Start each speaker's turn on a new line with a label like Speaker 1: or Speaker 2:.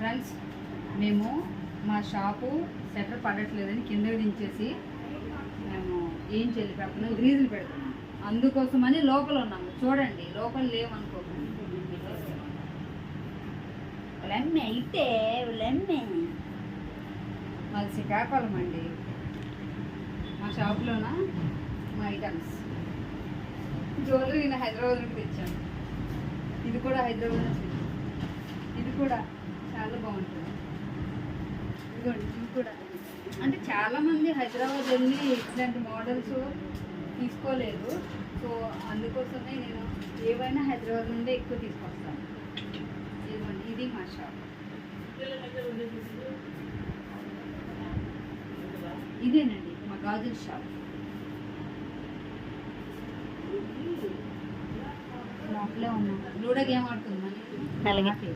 Speaker 1: Friends, మేము మా shop setter పడట్లేదని కిందకి దించేసి మేము ఏం చెల్లి పెడుతున్నాం, గ్రీజులు పెడుతున్నాం. అందుకోసమని లోపల ఉన్నాము. చూడండి, లోపల లేవనుకోకండి. అయితే మాది శ్రీకాకుళం అండి. మా షాప్లోన మా ఐటమ్స్ జ్యువెలరీ నేను హైదరాబాద్ నుండి తెచ్చాను. ఇది కూడా హైదరాబాద్ నుంచి, ఇది కూడా చాలా బాగుంటుంది. ఇదిగోండి, ఇది కూడా అంటే చాలామంది హైదరాబాద్ వెళ్ళి ఇట్లాంటి మోడల్స్ తీసుకోలేదు. సో అందుకోసమే నేను ఏవైనా హైదరాబాద్ నుండి ఎక్కువ తీసుకొస్తాను. ఇదిగోండి, ఇది మా షాప్. ఇదేనండి మా గాజుల షాప్. లోపలే ఉన్నాం. లూడో గేమ్ ఆడుతుంది.
Speaker 2: అలాగే.